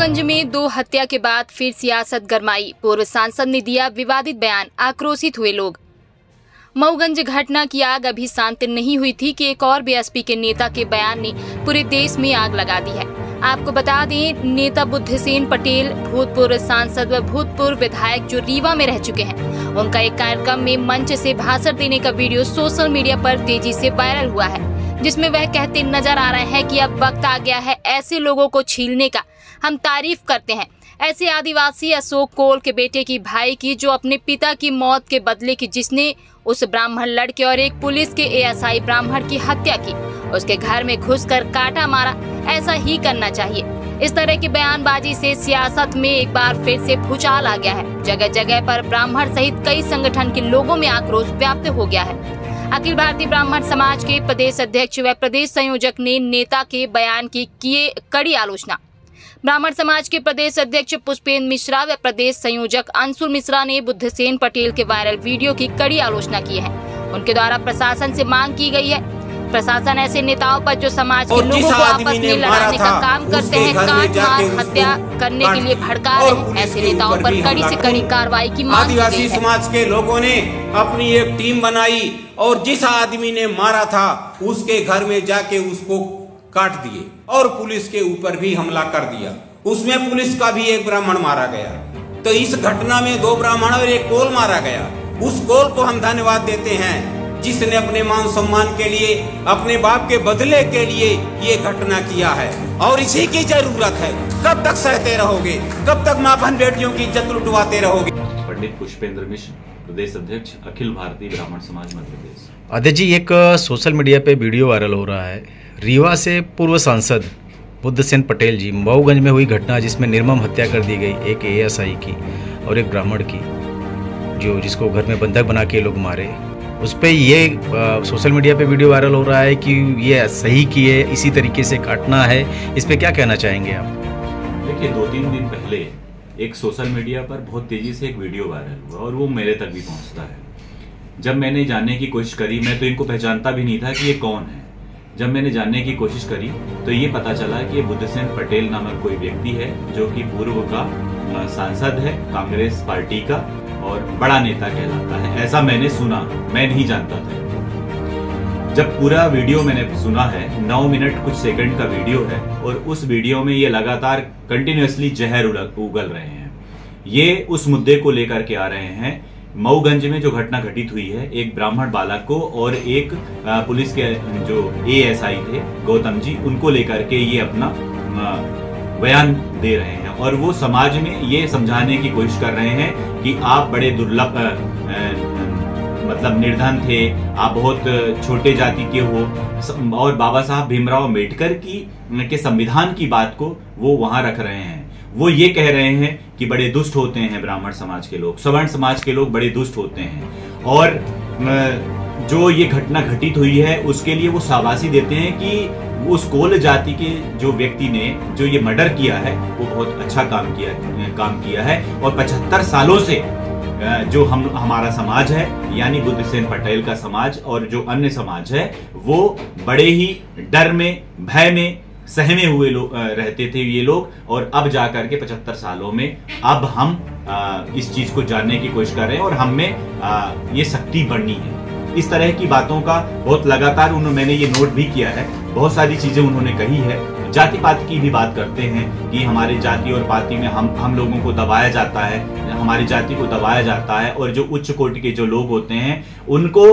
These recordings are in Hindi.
मऊगंज में 2 हत्या के बाद फिर सियासत गरमाई। पूर्व सांसद ने दिया विवादित बयान, आक्रोशित हुए लोग। मऊगंज घटना की आग अभी शांत नहीं हुई थी कि एक और बीएसपी के नेता के बयान ने पूरे देश में आग लगा दी है। आपको बता दें, नेता बुद्धसेन पटेल भूतपूर्व सांसद व भूतपूर्व विधायक जो रीवा में रह चुके हैं, उनका एक कार्यक्रम में मंच से भाषण देने का वीडियो सोशल मीडिया पर तेजी से वायरल हुआ है, जिसमें वह कहते नजर आ रहे हैं कि अब वक्त आ गया है ऐसे लोगों को छीलने का। हम तारीफ करते हैं ऐसे आदिवासी अशोक कोल के बेटे की, भाई की, जो अपने पिता की मौत के बदले की, जिसने उस ब्राह्मण लड़के और एक पुलिस के एएसआई ब्राह्मण की हत्या की, उसके घर में घुसकर काटा मारा। ऐसा ही करना चाहिए। इस तरह की बयानबाजी से सियासत में एक बार फिर से भूचाल आ गया है। जगह जगह पर ब्राह्मण सहित कई संगठन के लोगों में आक्रोश व्याप्त हो गया है। अखिल भारतीय ब्राह्मण समाज के प्रदेश अध्यक्ष व प्रदेश संयोजक ने नेता के बयान की किए कड़ी आलोचना। ब्राह्मण समाज के प्रदेश अध्यक्ष पुष्पेंद्र मिश्रा व प्रदेश संयोजक अंशुल मिश्रा ने बुद्धसेन पटेल के वायरल वीडियो की कड़ी आलोचना की है। उनके द्वारा प्रशासन से मांग की गई है, प्रशासन ऐसे नेताओं पर जो समाज के लोगों को आपस में लड़ाने का काम करते हैं, काट मार हत्या करने के लिए भड़का रहे हैं, ऐसे नेताओं पर कड़ी से कड़ी कार्रवाई की मांग की गई है। आदिवासी समाज के लोगों ने अपनी एक टीम बनाई और जिस आदमी ने मारा था उसके घर में जाके उसको काट दिए और पुलिस के ऊपर भी हमला कर दिया। उसमें पुलिस का भी एक ब्राह्मण मारा गया। तो इस घटना में 2 ब्राह्मण और एक कोल मारा गया। उस कोल को हम धन्यवाद देते हैं जिसने अपने मान सम्मान के लिए, अपने बाप के बदले के लिए ये घटना किया है और इसी की जरूरत है। कब तक सहते रहोगे? कब तक मां बहन बेटियों की इज्जत लुटवाते रहोगे? पंडित पुष्पेंद्र मिश्र, प्रदेश अध्यक्ष, अखिल भारतीय ब्राह्मण समाज मध्य प्रदेश। अध्यक्ष जी, एक सोशल मीडिया पे वीडियो वायरल हो रहा है। रीवा से पूर्व सांसद बुद्धसेन पटेल जी, मऊगंज में हुई घटना जिसमें निर्मम हत्या कर दी गई, एक एएसआई की और एक ब्राह्मण की, जो जिसको घर में बंधक बना के लोग मारे, उस पे ये सोशल मीडिया पे वीडियो वायरल हो रहा है कि ये सही किए, इसी तरीके से काटना है। इस पे क्या कहना चाहेंगे आप? देखिए, 2-3 दिन पहले एक सोशल मीडिया पर बहुत तेजी से एक वीडियो वायरल हुआ और वो मेरे तक भी पहुंचता है। जब मैंने जानने की कोशिश करी, मैं तो इनको पहचानता भी नहीं था कि ये कौन है। जब मैंने जानने की कोशिश करी तो ये पता चला कि ये बुद्धसेन पटेल नामक कोई व्यक्ति है जो कि पूर्व का सांसद है, कांग्रेस पार्टी का, और बड़ा नेता कहलाता है। ऐसा मैंने सुना, मैं नहीं जानता था। जब पूरा वीडियो मैंने सुना है, 9 मिनट कुछ सेकंड का वीडियो है और उस वीडियो में ये लगातार कंटिन्यूअसली जहर उगल रहे हैं। ये उस मुद्दे को लेकर के आ रहे हैं। मऊगंज में जो घटना घटित हुई है, एक ब्राह्मण बालक को और एक पुलिस के जो एएसआई थे गौतम जी, उनको लेकर के ये अपना बयान दे रहे हैं और वो समाज में ये समझाने की कोशिश कर रहे हैं कि आप बड़े दुर्लभ मतलब निर्धन थे, आप बहुत छोटे जाति के हो, और बाबा साहब भीमराव अम्बेडकर के संविधान की बात को वो वहां रख रहे हैं। वो ये कह रहे हैं कि बड़े दुष्ट होते हैं ब्राह्मण समाज के लोग, सवर्ण समाज के लोग बड़े दुष्ट होते हैं, और जो ये घटना घटित हुई है उसके लिए वो शाबाशी देते हैं कि उस कोल जाति के जो व्यक्ति ने जो ये मर्डर किया है वो बहुत अच्छा काम किया है। और 75 सालों से जो हमारा समाज है, यानी बुद्धसेन पटेल का समाज और जो अन्य समाज है, वो बड़े ही डर में, भय में, सहमे हुए लोग रहते थे ये लोग, और अब जाकर के 75 सालों में अब हम इस चीज को जानने की कोशिश कर रहे हैं और हम में ये शक्ति बढ़नी है। इस तरह की बातों का बहुत लगातार मैंने ये नोट भी किया है। बहुत सारी चीजें उन्होंने कही है। जाति पाति की भी बात करते हैं कि हमारे जाति और पाति में हम लोगों को दबाया जाता है, हमारी जाति को दबाया जाता है, और जो उच्च कोटि के जो लोग होते हैं उनको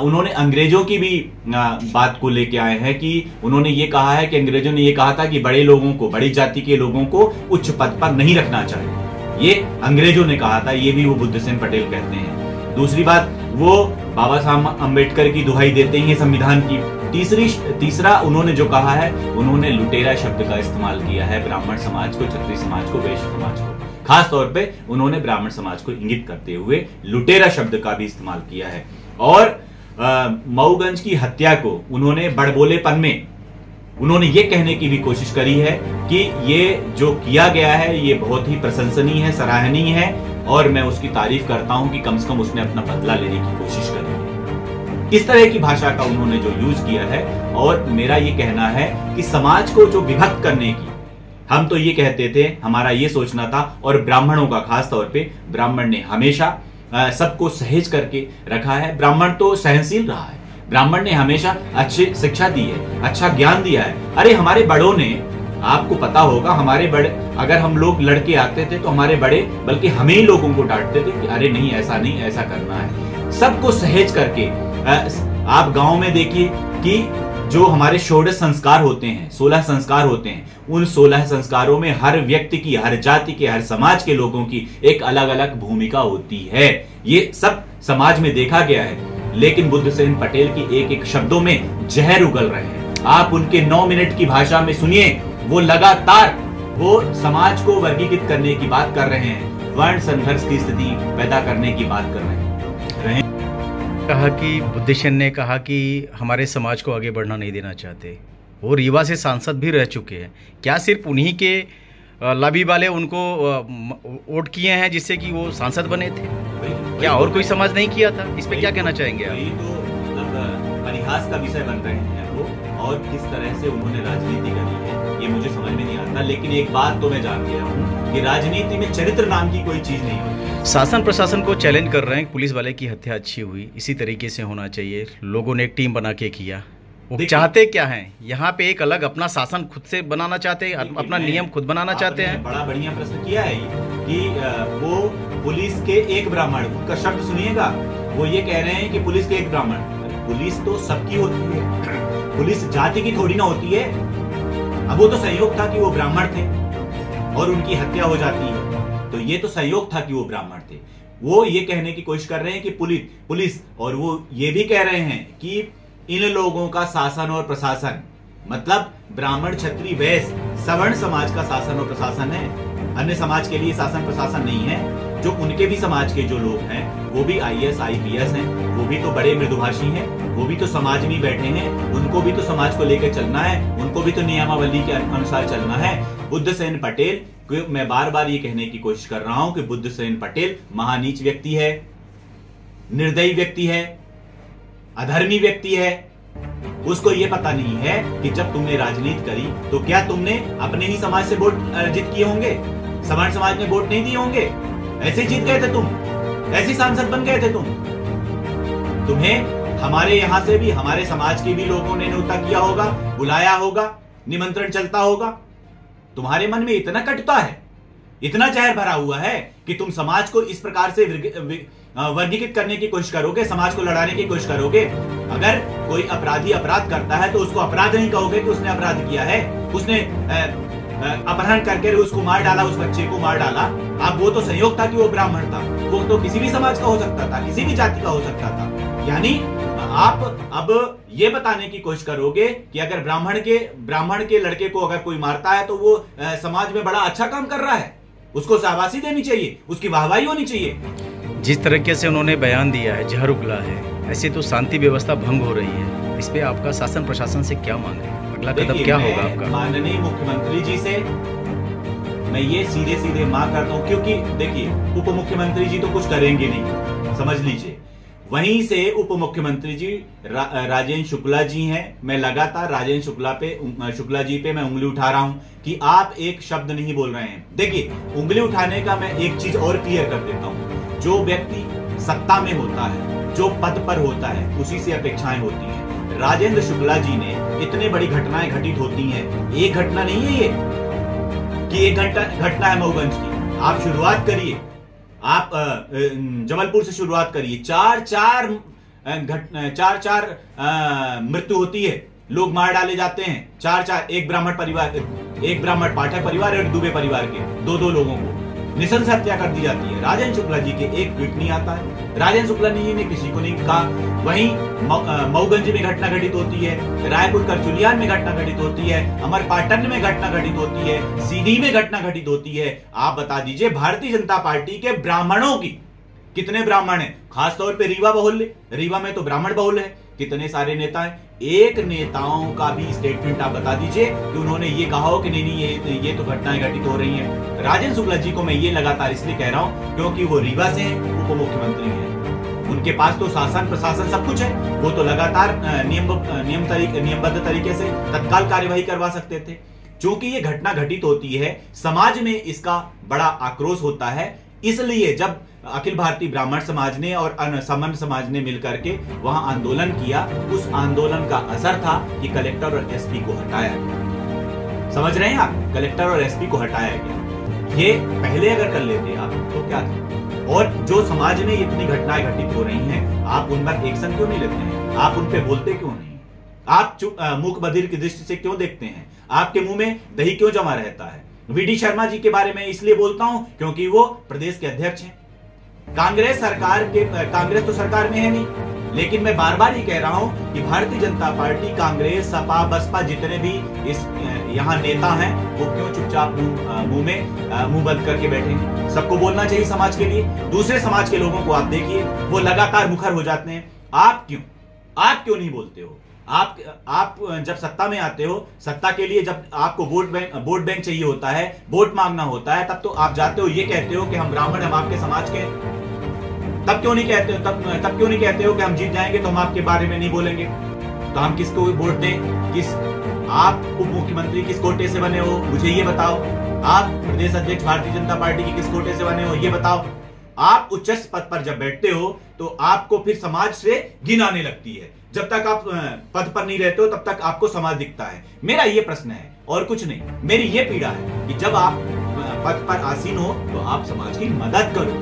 उन्होंने अंग्रेजों की भी बात को लेके आए हैं कि उन्होंने ये कहा है कि अंग्रेजों ने ये कहा था कि बड़े लोगों को, बड़ी जाति के लोगों को उच्च पद पर नहीं रखना चाहिए। ये अंग्रेजों ने कहा था, ये भी वो बुद्धसेन पटेल कहते हैं। दूसरी बात, वो बाबा साहब अम्बेडकर की दुहाई देते हैं संविधान की। तीसरा उन्होंने जो कहा है, उन्होंने लुटेरा शब्द का इस्तेमाल किया है ब्राह्मण समाज को, क्षत्रिय समाज को, वैश्य समाज को। खास तौर पे उन्होंने ब्राह्मण समाज को इंगित करते हुए लुटेरा शब्द का भी इस्तेमाल किया है। और मऊगंज की हत्या को उन्होंने बड़बोलेपन में उन्होंने ये कहने की भी कोशिश करी है कि ये जो किया गया है ये बहुत ही प्रशंसनीय है, सराहनीय है, और मैं उसकी तारीफ करता हूं कि कम से कम उसने अपना बदला लेने की कोशिश करी है। इस तरह की भाषा का उन्होंने जो यूज किया है, और मेरा ये कहना है कि समाज को जो विभक्त करने की हम तो ये कहते थे, हमारा ये सोचना था, और ब्राह्मणों का खास तौर पे, ब्राह्मण ने हमेशा सबको सहेज करके रखा है। ब्राह्मण तो सहनशील रहा है, ब्राह्मण ने हमेशा अच्छी शिक्षा दी है, अच्छा ज्ञान दिया है। अरे हमारे बड़ों ने, आपको पता होगा, हमारे बड़े, अगर हम लोग लड़के आते थे तो हमारे बड़े बल्कि हमें ही लोगों को डांटते थे कि अरे नहीं, ऐसा नहीं, ऐसा करना है। सबको सहेज करके आप गांव में देखिए कि जो हमारे 16 संस्कार होते हैं, 16 संस्कार होते हैं, उन 16 संस्कारों में हर व्यक्ति की, हर जाति के, हर समाज के लोगों की एक अलग अलग भूमिका होती है। ये सब समाज में देखा गया है। लेकिन बुद्धसेन पटेल की एक एक शब्दों में जहर उगल रहे हैं। आप उनके 9 मिनट की भाषा में सुनिए, वो लगातार वो समाज को वर्गीकृत करने की बात कर रहे हैं, वर्ण संघर्ष की स्थिति पैदा करने की बात कर रहे हैं। कहा कि बुद्धसेन ने कहा कि हमारे समाज को आगे बढ़ना नहीं देना चाहते। वो रीवा से सांसद भी रह चुके हैं। क्या सिर्फ उन्हीं के लॉबी वाले उनको वोट किए हैं जिससे कि वो सांसद बने थे? क्या और कोई समाज नहीं किया था? इस पे क्या कहना चाहेंगे आप? ये तो मतलब परिहास का विषय बन रहे हैं वो, और किस तरह से उन्होंने राजनीति करी है ये मुझे समझ में नहीं आता। लेकिन एक बात तो मैं जान गया हूँ कि राजनीति में चरित्र नाम की कोई चीज नहीं होती। शासन प्रशासन को चैलेंज कर रहे हैं, पुलिस वाले की हत्या अच्छी हुई, इसी तरीके से होना चाहिए। लोगों ने एक टीम बना के किया। वो चाहते क्या हैं? यहाँ पे एक अलग अपना शासन खुद से बनाना चाहते हैं, अपना नियम खुद बनाना चाहते हैं। बड़ा बढ़िया प्रश्न किया है कि वो पुलिस के एक ब्राह्मण का शब्द सुनिएगा, वो ये कह रहे हैं कि पुलिस के एक ब्राह्मण। पुलिस तो सबकी होती है, पुलिस जाति की थोड़ी ना होती है। अब वो तो संयोग था कि वो ब्राह्मण थे और उनकी हत्या हो जाती है, तो ये तो संयोग था कि वो ब्राह्मण थे। वो ये कहने की कोशिश कर रहे हैं कि पुलिस, और वो ये भी कह रहे हैं कि इन लोगों का शासन और प्रशासन, मतलब ब्राह्मण, क्षत्रिय, वैश्य, सवर्ण समाज का शासन और प्रशासन है, अन्य समाज के लिए शासन प्रशासन नहीं है। जो उनके भी समाज के जो लोग हैं वो भी IAS IPS हैं, वो भी तो बड़े मृदुभाषी हैं, वो भी तो समाज में बैठे हैं, उनको भी तो समाज को लेकर चलना है, उनको भी तो नियमावली के अनुसार चलना है। बुद्धसेन पटेल, मैं बार बार ये कहने की कोशिश कर रहा हूं कि बुद्धसेन पटेल महानीच व्यक्ति है, निर्दयी व्यक्ति है, अधर्मी व्यक्ति है। उसको ये पता नहीं है कि जब तुमने राजनीति करी तो क्या तुमने अपने ही समाज से वोट अर्जित किए होंगे? सवर्ण समाज ने वोट नहीं दिए होंगे? ऐसे जीत गए थे तुम, ऐसे सांसद बन गए थे तुम। तुम्हें हमारे यहां से भी, हमारे समाज के भी लोगों ने न्योता किया होगा, बुलाया होगा, निमंत्रण चलता होगा। तुम्हारे मन में इतना कटुता है, इतना जहर भरा हुआ है कि तुम समाज को इस प्रकार से वर्गीकृत करने की कोशिश करोगे, समाज को लड़ाने की कोशिश करोगे। अगर कोई अपराधी अपराध करता है तो उसको अपराध नहीं कहोगे कि उसने अपराध किया है, उसने अपहरण करके उसको मार डाला, उस बच्चे को मार डाला। अब वो तो संयोग था कि वो ब्राह्मण था, वो तो किसी भी समाज का हो सकता था, किसी भी जाति का हो सकता था। यानी आप अब ये बताने की कोशिश करोगे कि अगर ब्राह्मण के लड़के को अगर कोई मारता है तो वो समाज में बड़ा अच्छा काम कर रहा है, उसको शाबाशी देनी चाहिए, उसकी वाहवाही होनी चाहिए। जिस तरीके से उन्होंने बयान दिया है, जहर उगला है, ऐसे तो शांति व्यवस्था भंग हो रही है। इस पे आपका शासन प्रशासन से क्या मांग है? अगला कदम क्या होगा आपका? माननीय मुख्यमंत्री जी से मैं ये सीधे मांग करता हूँ, क्योंकि देखिए उप मुख्यमंत्री जी तो कुछ करेंगे नहीं, समझ लीजिए। वहीं से उप मुख्यमंत्री जी राजेंद्र शुक्ला जी हैं। मैं लगातार राजेंद्र शुक्ला जी पे मैं उंगली उठा रहा हूं कि आप एक शब्द नहीं बोल रहे हैं। देखिए, उंगली उठाने का मैं एक चीज और क्लियर कर देता हूं, जो व्यक्ति सत्ता में होता है, जो पद पर होता है, उसी से अपेक्षाएं होती हैं। राजेंद्र शुक्ला जी ने इतने बड़ी घटनाएं घटित होती हैं, एक घटना नहीं है ये कि एक घटना है मऊगंज की। आप शुरुआत करिए, आप जबलपुर से शुरुआत करिए, चार मृत्यु होती है, लोग मार डाले जाते हैं, चार एक ब्राह्मण पाठक परिवार और दुबे परिवार के दो लोगों को निशंस हत्या कर दी जाती है। राजेंद्र शुक्ला जी के एक ट्वीट नहीं आता है, राजेंद्र शुक्ला जी ने किसी को नहीं कहा। वहीं मऊगंज में घटना घटित होती है, रायपुर करचुलियान में घटना घटित होती है, अमरपाटन में घटना घटित होती है, सीधी में घटना घटित होती है। आप बता दीजिए, भारतीय जनता पार्टी के ब्राह्मणों की कितने ब्राह्मण हैं? खासतौर पे रीवा में तो ब्राह्मण बहुल है, कितने सारे नेता हैं। एक नेताओं का भी स्टेटमेंट आप बता दीजिए कि उन्होंने ये कहा हो कि नहीं ये तो घटनाएं घटित हो रही हैं। राजेंद्र शुक्ला जी को मैं ये लगातार इसलिए कह रहा हूं क्योंकि वो रीवा से उप मुख्यमंत्री हैं, उनके पास तो शासन प्रशासन सब कुछ है, वो तो लगातार नियमबद्ध तरीके से तत्काल कार्यवाही करवा सकते थे। चूंकि ये घटना घटित होती है, समाज में इसका बड़ा आक्रोश होता है। इसलिए जब अखिल भारतीय ब्राह्मण समाज ने और समन समाज ने मिलकर के वहां आंदोलन किया, उस आंदोलन का असर था कि कलेक्टर और एसपी को हटाया गया। समझ रहे हैं आप? कलेक्टर और एसपी को हटाया गया। ये पहले अगर कर लेते आप तो क्या था? और जो समाज में इतनी घटनाएं घटित हो रही हैं, आप उन पर एक्शन क्यों नहीं लेते हैं? आप उन पे बोलते क्यों नहीं? आप मूक बधिर की दृष्टि से क्यों देखते हैं? आपके मुंह में दही क्यों जमा रहता है? वीडी शर्मा जी के बारे में इसलिए बोलता हूं क्योंकि वो प्रदेश के अध्यक्ष हैं। कांग्रेस तो सरकार में है नहीं, लेकिन मैं बार बार ये कह रहा हूं कि भारतीय जनता पार्टी, कांग्रेस, सपा, बसपा जितने भी इस यहाँ नेता हैं, वो क्यों चुपचाप मुंह बंद करके बैठे? सबको बोलना चाहिए समाज के लिए। दूसरे समाज के लोगों को आप देखिए, वो लगातार मुखर हो जाते हैं। आप क्यों नहीं बोलते हो? आप जब सत्ता में आते हो, सत्ता के लिए जब आपको वोट बैंक चाहिए होता है, वोट मांगना होता है, तब तो आप जाते हो, ये कहते हो कि हम ब्राह्मण, हम आपके समाज के। तब क्यों नहीं कहते हो कि हम जीत जाएंगे तो हम आपके बारे में नहीं बोलेंगे? तो हम किसको वोट दें? आप उप मुख्यमंत्री किस कोटे से बने हो, मुझे ये बताओ। आप प्रदेश अध्यक्ष भारतीय जनता पार्टी के किस कोटे से बने हो, ये बताओ। आप उच्च पद पर जब बैठते हो तो आपको फिर समाज से घिन आने लगती है। जब तक आप पद पर नहीं रहते हो तब तक आपको समाज दिखता है। मेरा ये प्रश्न है और कुछ नहीं, मेरी ये पीड़ा है कि जब आप पद पर आसीन हो तो आप समाज की मदद करो।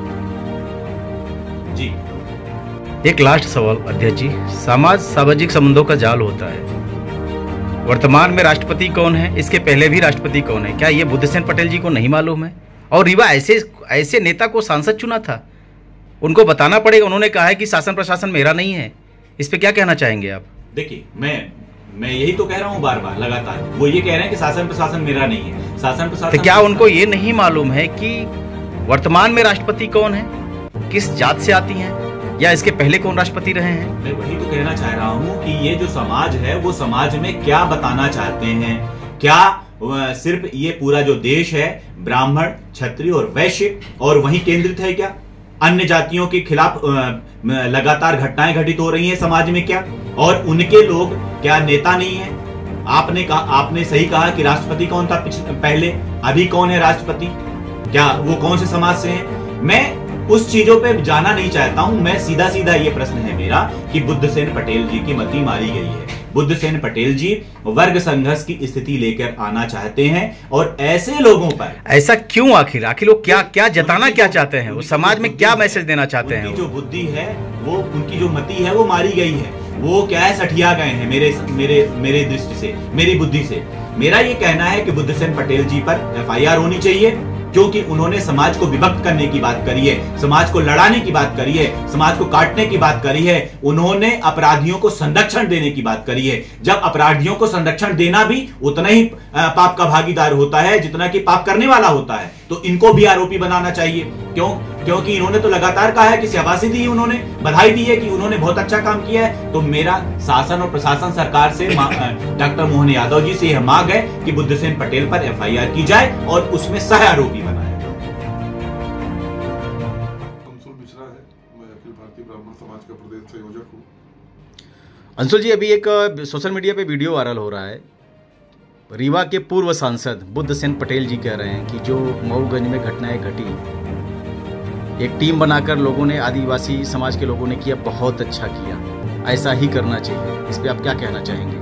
जी, एक लास्ट सवाल अध्यक्ष जी, समाज सामाजिक संबंधों का जाल होता है। वर्तमान में राष्ट्रपति कौन है, इसके पहले भी राष्ट्रपति कौन है, क्या ये बुद्धसेन पटेल जी को नहीं मालूम है? और रीवा ऐसे नेता को सांसद चुना था, उनको बताना पड़ेगा। उन्होंने कहा है कि शासन प्रशासन मेरा नहीं है। इस पे क्या कहना चाहेंगे आप? देखिए, मैं यही तो कह रहा हूँ बार बार लगातार। वो ये कह रहे हैं कि शासन प्रशासन मेरा नहीं है। शासन प्रशासन तो क्या उनको ये नहीं मालूम है कि वर्तमान में राष्ट्रपति कौन है, किस जात से आती हैं, या इसके पहले कौन राष्ट्रपति रहे हैं? मैं वही तो कहना चाह रहा हूँ कि ये जो समाज है वो समाज में क्या बताना चाहते हैं। क्या सिर्फ ये पूरा जो देश है ब्राह्मण, क्षत्रिय और वैश्य और वहीं केंद्रित है क्या? अन्य जातियों के खिलाफ लगातार घटनाएं घटित हो रही हैं समाज में क्या? और उनके लोग क्या नेता नहीं है? आपने सही कहा कि राष्ट्रपति कौन था पहले, अभी कौन है राष्ट्रपति? क्या वो कौन से समाज से हैं? मैं उस चीजों पे जाना नहीं चाहता हूं। मैं सीधा ये प्रश्न है मेरा कि बुद्धसेन पटेल जी की मति मारी गई है। बुद्धसेन पटेल जी वर्ग संघर्ष की स्थिति लेकर आना चाहते हैं और ऐसे लोगों पर ऐसा क्यों? आखिर लोग क्या जताना क्या चाहते हैं? वो समाज में क्या मैसेज देना चाहते हैं? जो बुद्धि है वो, उनकी जो मति है वो मारी गई है। वो क्या है, सठिया गए हैं मेरे दृष्टि से, मेरी बुद्धि से। मेरा ये कहना है कि बुद्धसेन पटेल जी पर FIR होनी चाहिए, क्योंकि उन्होंने समाज को विभक्त करने की बात करी है, समाज को लड़ाने की बात करी है, समाज को काटने की बात करी है। उन्होंने अपराधियों को संरक्षण देने की बात करी है। जब अपराधियों को संरक्षण देना भी उतना ही पाप का भागीदार होता है जितना कि पाप करने वाला होता है, तो इनको भी आरोपी बनाना चाहिए। क्योंकि इन्होंने तो लगातार कहा है कि शाबाशी दी, उन्होंने बधाई दी है कि उन्होंने बहुत अच्छा काम किया है। तो मेरा शासन और प्रशासन सरकार से डॉक्टर मोहन यादव जी से यह मांग है कि बुद्धसेन पटेल पर FIR की जाए और उसमें सह आरोपी बनाया जाए। अंशुल मिश्रा है, मैं अखिल भारतीय ब्राह्मण समाज का प्रदेश संयोजक हूँ। अंशुल जी, अभी एक सोशल मीडिया पे वीडियो वायरल हो रहा है। रीवा के पूर्व सांसद बुद्धसेन पटेल जी कह रहे हैं कि जो मऊगंज में घटनाएं घटी, एक टीम बनाकर लोगों ने, आदिवासी समाज के लोगों ने किया, बहुत अच्छा किया, ऐसा ही करना चाहिए। इस पे आप क्या कहना चाहेंगे?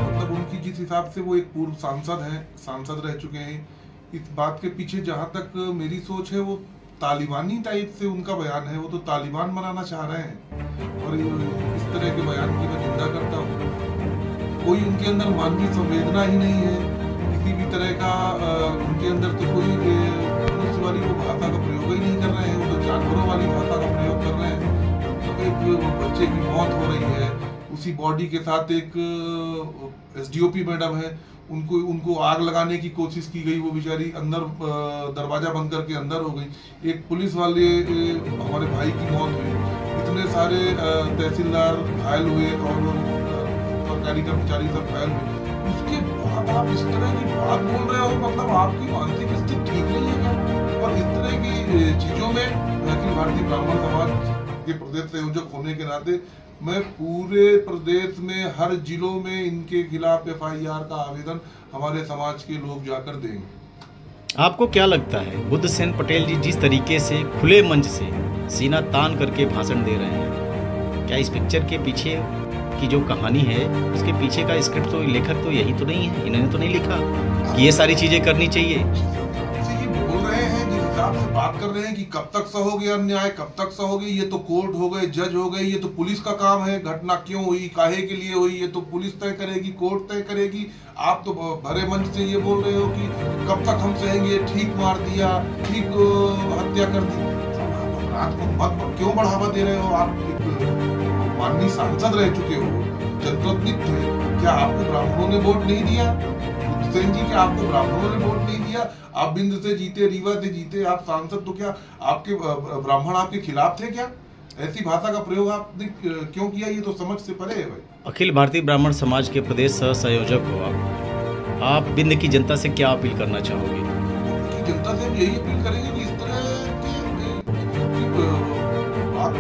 मतलब उनकी जिस हिसाब से वो एक पूर्व सांसद रह चुके हैं, इस बात के पीछे जहाँ तक मेरी सोच है, वो तालिबानी टाइप से उनका बयान है। वो तो तालिबान बनाना चाह रहे हैं और इस तरह के बयान की मैं निंदा करता हूँ। कोई उनके अंदर मानवीय संवेदना ही नहीं है किसी भी तरह का। उनके अंदर तो कोई मनुष्य वाली वो भाषा का प्रयोग ही नहीं कर रहे हैं, वो तो जानवरों वाली भाषा का प्रयोग कर रहे हैं। तो एक बच्चे की मौत हो रही है, उसी बॉडी के साथ एक SDOP मैडम है, उनको आग लगाने की कोशिश की गई, वो बेचारी अंदर दरवाजा बंद करके अंदर हो गई। एक पुलिस वाले हमारे भाई की मौत हुई, इतने सारे तहसीलदार घायल हुए और सरकारी कर्मचारी सब घायल हुए। उसके बाद आप इस तरह की बात बोल रहे हो, मतलब आपकी मानसिक स्थिति ठीक नहीं है क्या? और इस तरह की चीजों में अखिल भारतीय ब्राह्मण समाज के प्रदेश संयोजक होने के नाते मैं पूरे प्रदेश में हर जिलों में इनके खिलाफ FIR का आवेदन हमारे समाज के लोग जाकर देंगे। आपको क्या लगता है बुद्धसेन पटेल जी जिस तरीके से खुले मंच से सीना तान करके भाषण दे रहे हैं, क्या इस पिक्चर के पीछे की जो कहानी है उसके पीछे का स्क्रिप्ट तो लेखक तो यही तो नहीं है, इन्होंने तो नहीं लिखा कि ये सारी चीजें करनी चाहिए। बोल रहे हैं जिस हिसाब से बात कर रहे हैं कि कब तक सहोगे अन्याय, कब तक सहोगे, ये तो कोर्ट हो गए, जज हो गए, ये तो पुलिस का काम है। घटना क्यों हुई, काहे के लिए हुई, ये तो पुलिस तय करेगी, कोर्ट तय करेगी। आप तो भरे मंच से ये बोल रहे हो कि कब तक हम सहेंगे, ठीक मार दिया, ठीक हत्या कर दी। अपराध को मत क्यों बढ़ावा दे रहे हो? आप माननीय सांसद रह चुके हो, जनप्रतिनिधि थे, क्या आपको ब्राह्मणों ने वोट नहीं दिया? बुद्धसेन जी, क्या आपको ब्राह्मणों ने वोट नहीं दिया? आप बिंद से जीते, रीवा से जीते, आप सांसद, तो क्या आपके ब्राह्मण आपके खिलाफ थे क्या? ऐसी भाषा का प्रयोग आपने क्यों किया? ये तो समझ से परे है भाई। अखिल भारतीय ब्राह्मण समाज के प्रदेश सह संयोजक हो आप बिंद की जनता से क्या अपील करना चाहोगे? कि जनता से हम यही अपील करेंगे कि इस तरह की आप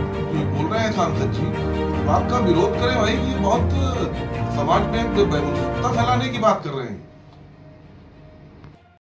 बोल रहे हैं सांसद जी, बात का विरोध करें भाई। ये बहुत समाज में फैलाने की बात कर रहे हैं।